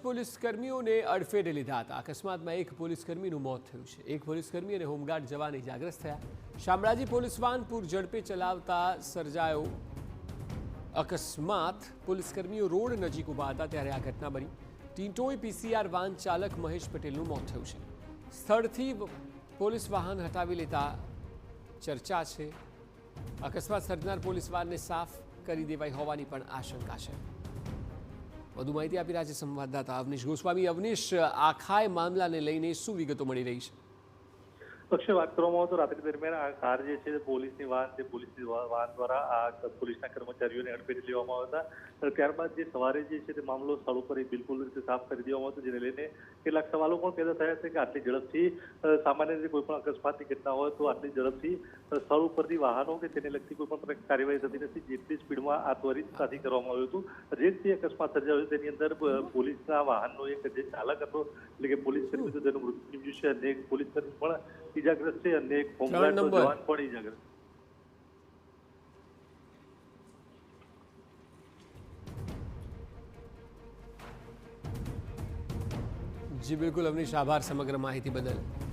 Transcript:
પોલીસકર્મીઓને અડફેટે લીધા હતા। અકસ્માતમાં એક પોલીસકર્મીનું મોત થયું છે। એક પોલીસકર્મી અને હોમગાર્ડ જવાન ઇજાગ્રસ્ત થયા। શામળાજી પોલીસ વાહન પૂર ઝડપે ચલાવતા સર્જાયો અકસ્માત। પોલીસકર્મીઓ રોડ નજીક ઊભા હતા ત્યારે આ ઘટના બની। ટીંટોઈ પીસીઆર વાહન ચાલક મહેશ પટેલનું મોત થયું છે। સ્થળથી પોલીસ વાહન હટાવી લેતા ચર્ચા છે। અકસ્માત સર્જનાર પોલીસ વાહનને સાફ કરી દેવાઈ હોવાની પણ આશંકા છે। વધુ માહિતી આપી રહ્યા છે સંવાદદાતા અવનીશ ગોસ્વામી। અવનીશ, આખા મામલાને લઈને શું વિગતો મળી રહી છે? અક્ષય, વાત કરવામાં આવે તો રાત્રિ દરમિયાન આ કાર જે છે પોલીસની વાહન છે, પોલીસની વાહન દ્વારા આ પોલીસના કર્મચારીઓને અડફેટે લેવામાં આવ્યા હતા। ત્યારબાદ જે સવારે જે છે તે મામલો સ્થળ ઉપર બિલકુલ રીતે સાફ કરી દેવામાં આવ્યો હતો, જેને લઈને કેટલાક સવાલો પણ પેદા થયા છે કે આટલી ઝડપથી સામાન્ય રીતે કોઈ પણ અકસ્માતની ઘટના હોય તો આટલી ઝડપથી સ્થળ ઉપરથી વાહનો કે તેને લગતી કોઈ પણ કાર્યવાહી થતી નથી। જેટલી સ્પીડમાં આ ત્વરિતતાથી કરવામાં આવ્યું હતું। જે અકસ્માત સર્જાયો તેની અંદર પોલીસના વાહનનો એક જે ચાલક હતો એટલે કે પોલીસ કર્મી તો તેનું મૃત્યુ નિપજ્યું છે અને એક પોલીસ કર્મી પણ ઇજાગ્રસ્ત છે અને એક હોમગાર્ડ જવાન પણ ઇજાગ્રસ્ત। જી બિલકુલ અવનીશ, આભાર સમગ્ર માહિતી બદલ।